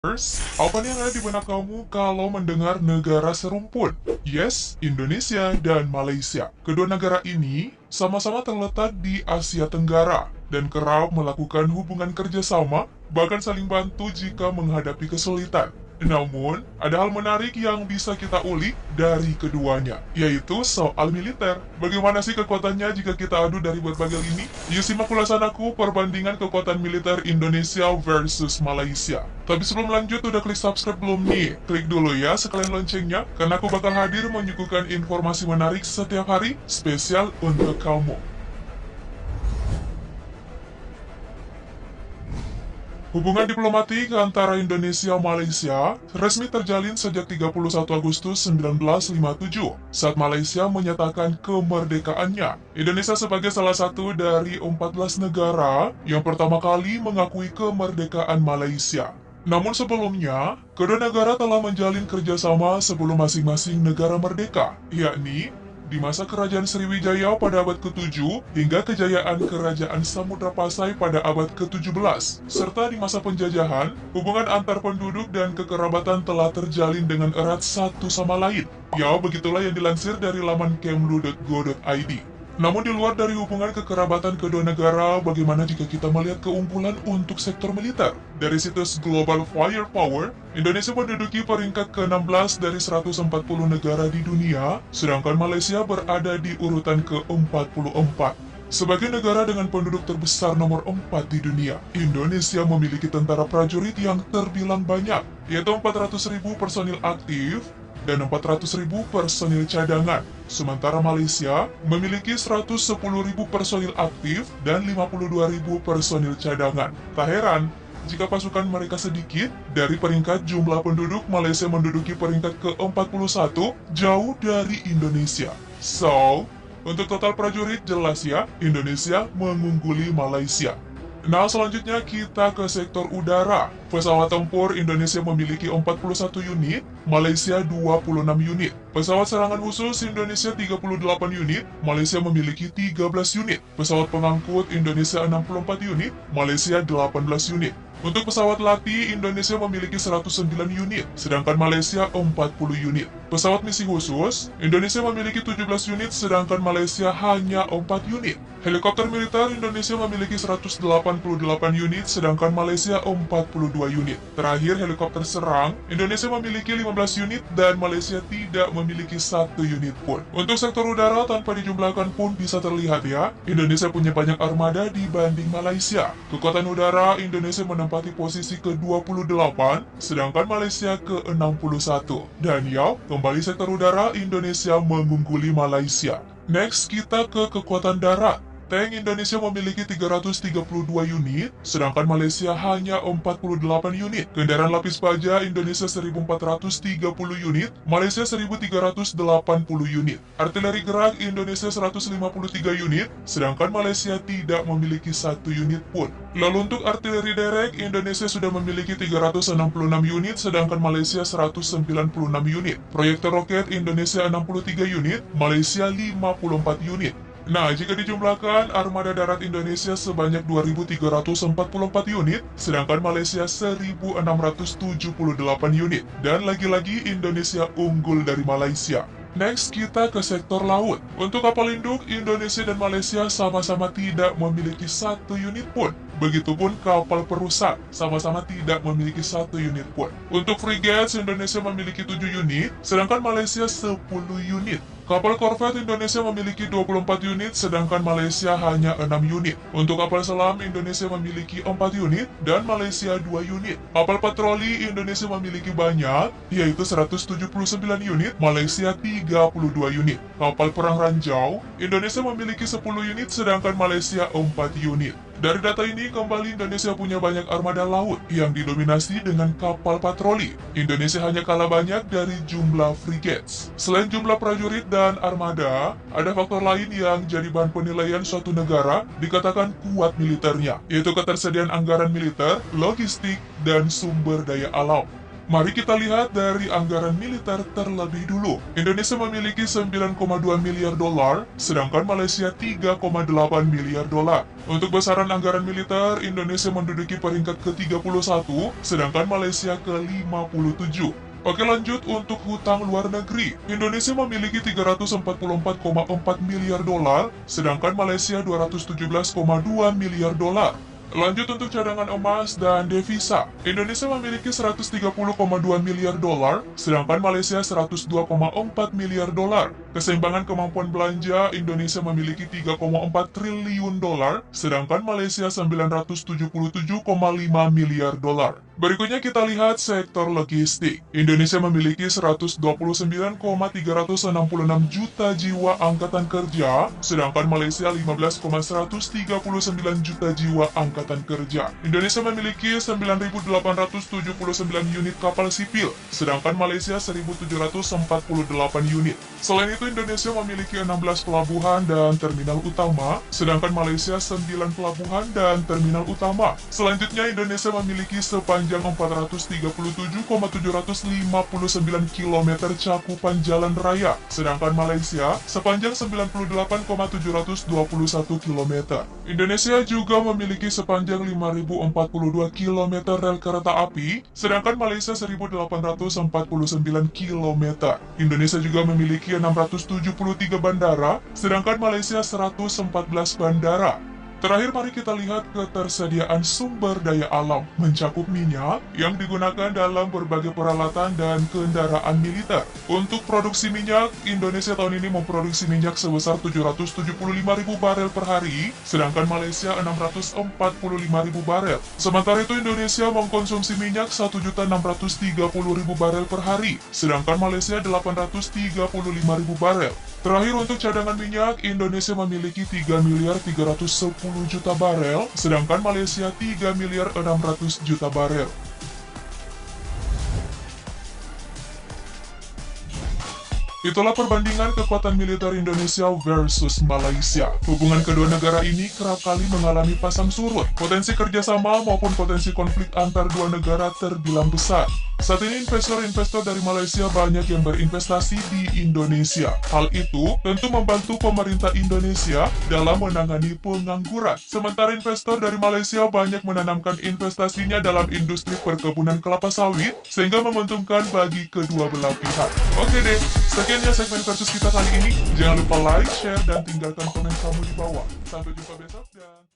Apa yang ada di benak kamu kalau mendengar negara serumpun? Yes, Indonesia dan Malaysia. Kedua negara ini sama-sama terletak di Asia Tenggara dan kerap melakukan hubungan kerjasama, bahkan saling bantu jika menghadapi kesulitan. Namun, ada hal menarik yang bisa kita ulik dari keduanya, yaitu soal militer. Bagaimana sih kekuatannya jika kita adu dari berbagai lini? Yuk simak ulasan aku perbandingan kekuatan militer Indonesia versus Malaysia. Tapi sebelum lanjut, udah klik subscribe belum nih? Klik dulu ya sekalian loncengnya, karena aku bakal hadir menyuguhkan informasi menarik setiap hari, spesial untuk kamu. Hubungan diplomatik antara Indonesia dan Malaysia resmi terjalin sejak 31 Agustus 1957 saat Malaysia menyatakan kemerdekaannya. Indonesia sebagai salah satu dari 14 negara yang pertama kali mengakui kemerdekaan Malaysia. Namun sebelumnya, kedua negara telah menjalin kerjasama sebelum masing-masing negara merdeka, yakni di masa Kerajaan Sriwijaya pada abad ke-7 hingga kejayaan Kerajaan Samudra Pasai pada abad ke-17, serta di masa penjajahan, hubungan antar penduduk dan kekerabatan telah terjalin dengan erat satu sama lain. Ya, begitulah yang dilansir dari laman kemlu.go.id. Namun di luar dari hubungan kekerabatan kedua negara, bagaimana jika kita melihat keunggulan untuk sektor militer? Dari situs Global Firepower, Indonesia menduduki peringkat ke-16 dari 140 negara di dunia, sedangkan Malaysia berada di urutan ke-44. Sebagai negara dengan penduduk terbesar nomor 4 di dunia, Indonesia memiliki tentara prajurit yang terbilang banyak, yaitu 400.000 personil aktif dan 400.000 personil cadangan. Sementara Malaysia memiliki 110.000 personil aktif dan 52.000 personil cadangan. Tak heran jika pasukan mereka sedikit. Dari peringkat jumlah penduduk, Malaysia menduduki peringkat ke-41, jauh dari Indonesia. So, untuk total prajurit jelas ya, Indonesia mengungguli Malaysia. Nah, selanjutnya kita ke sektor udara. Pesawat tempur Indonesia memiliki 41 unit, Malaysia 26 unit. Pesawat serangan khusus Indonesia 38 unit, Malaysia memiliki 13 unit. Pesawat pengangkut Indonesia 64 unit, Malaysia 18 unit. Untuk pesawat latih, Indonesia memiliki 109 unit, sedangkan Malaysia 40 unit. Pesawat misi khusus, Indonesia memiliki 17 unit, sedangkan Malaysia hanya 4 unit. Helikopter militer Indonesia memiliki 188 unit, sedangkan Malaysia 42 unit. Terakhir, helikopter serang, Indonesia memiliki 15 unit, dan Malaysia tidak memiliki 1 unit pun. Untuk sektor udara, tanpa dijumlahkan pun bisa terlihat ya, Indonesia punya banyak armada dibanding Malaysia. Kekuatan udara Indonesia menempati posisi ke-28, sedangkan Malaysia ke-61. Dan ya, kembali sektor udara, Indonesia mengungguli Malaysia. Next, kita ke kekuatan darat. Tank Indonesia memiliki 332 unit, sedangkan Malaysia hanya 48 unit. Kendaraan lapis baja Indonesia 1430 unit, Malaysia 1380 unit. Artileri gerak Indonesia 153 unit, sedangkan Malaysia tidak memiliki 1 unit pun. Lalu untuk artileri derek, Indonesia sudah memiliki 366 unit, sedangkan Malaysia 196 unit. Proyektor roket Indonesia 63 unit, Malaysia 54 unit. Nah, jika dijumlahkan, armada darat Indonesia sebanyak 2.344 unit, sedangkan Malaysia 1.678 unit. Dan lagi-lagi Indonesia unggul dari Malaysia. Next, kita ke sektor laut. Untuk kapal induk, Indonesia dan Malaysia sama-sama tidak memiliki 1 unit pun. Begitupun kapal perusak, sama-sama tidak memiliki 1 unit pun. Untuk frigates, Indonesia memiliki 7 unit, sedangkan Malaysia 10 unit. Kapal korvet Indonesia memiliki 24 unit, sedangkan Malaysia hanya 6 unit. Untuk kapal selam, Indonesia memiliki 4 unit, dan Malaysia 2 unit. Kapal patroli Indonesia memiliki banyak, yaitu 179 unit, Malaysia 32 unit. Kapal perang ranjau, Indonesia memiliki 10 unit, sedangkan Malaysia 4 unit. Dari data ini, kembali Indonesia punya banyak armada laut yang didominasi dengan kapal patroli. Indonesia hanya kalah banyak dari jumlah frigates. Selain jumlah prajurit dan armada, ada faktor lain yang jadi bahan penilaian suatu negara dikatakan kuat militernya, yaitu ketersediaan anggaran militer, logistik, dan sumber daya alam. Mari kita lihat dari anggaran militer terlebih dulu. Indonesia memiliki 9,2 miliar dolar, sedangkan Malaysia 3,8 miliar dolar. Untuk besaran anggaran militer, Indonesia menduduki peringkat ke-31, sedangkan Malaysia ke-57. Oke, lanjut untuk hutang luar negeri. Indonesia memiliki 344,4 miliar dolar, sedangkan Malaysia 217,2 miliar dolar. Lanjut untuk cadangan emas dan devisa. Indonesia memiliki 130,2 miliar dolar, sedangkan Malaysia 102,4 miliar dolar. Keseimbangan kemampuan belanja, Indonesia memiliki 3,4 triliun dolar, sedangkan Malaysia 977,5 miliar dolar. Berikutnya kita lihat sektor logistik. Indonesia memiliki 129,366 juta jiwa angkatan kerja, sedangkan Malaysia 15,139 juta jiwa angkatan kerja. Indonesia memiliki 9.879 unit kapal sipil, sedangkan Malaysia 1.748 unit. Selain itu, Indonesia memiliki 16 pelabuhan dan terminal utama, sedangkan Malaysia 9 pelabuhan dan terminal utama. Selanjutnya, Indonesia memiliki sepanjang 437,759 km cakupan jalan raya, sedangkan Malaysia sepanjang 98,721 km. Indonesia juga memiliki sepanjang 5.042 km rel kereta api, sedangkan Malaysia 1.849 km. Indonesia juga memiliki 673 bandara, sedangkan Malaysia 114 bandara. Terakhir, mari kita lihat ketersediaan sumber daya alam, mencakup minyak yang digunakan dalam berbagai peralatan dan kendaraan militer. Untuk produksi minyak, Indonesia tahun ini memproduksi minyak sebesar 775.000 barel per hari, sedangkan Malaysia 645.000 barel. Sementara itu, Indonesia mengkonsumsi minyak 1.630.000 barel per hari, sedangkan Malaysia 835.000 barel. Terakhir, untuk cadangan minyak, Indonesia memiliki 3.310 juta barel, sedangkan Malaysia 3.600 juta barel. Itulah perbandingan kekuatan militer Indonesia versus Malaysia. Hubungan kedua negara ini kerap kali mengalami pasang surut. Potensi kerjasama maupun potensi konflik antar dua negara terbilang besar. Saat ini investor-investor dari Malaysia banyak yang berinvestasi di Indonesia. Hal itu tentu membantu pemerintah Indonesia dalam menangani pengangguran. Sementara investor dari Malaysia banyak menanamkan investasinya dalam industri perkebunan kelapa sawit, sehingga menguntungkan bagi kedua belah pihak. Oke deh, sekian ya segmen versus kita kali ini. Jangan lupa like, share, dan tinggalkan komen kamu di bawah. Sampai jumpa besok dan...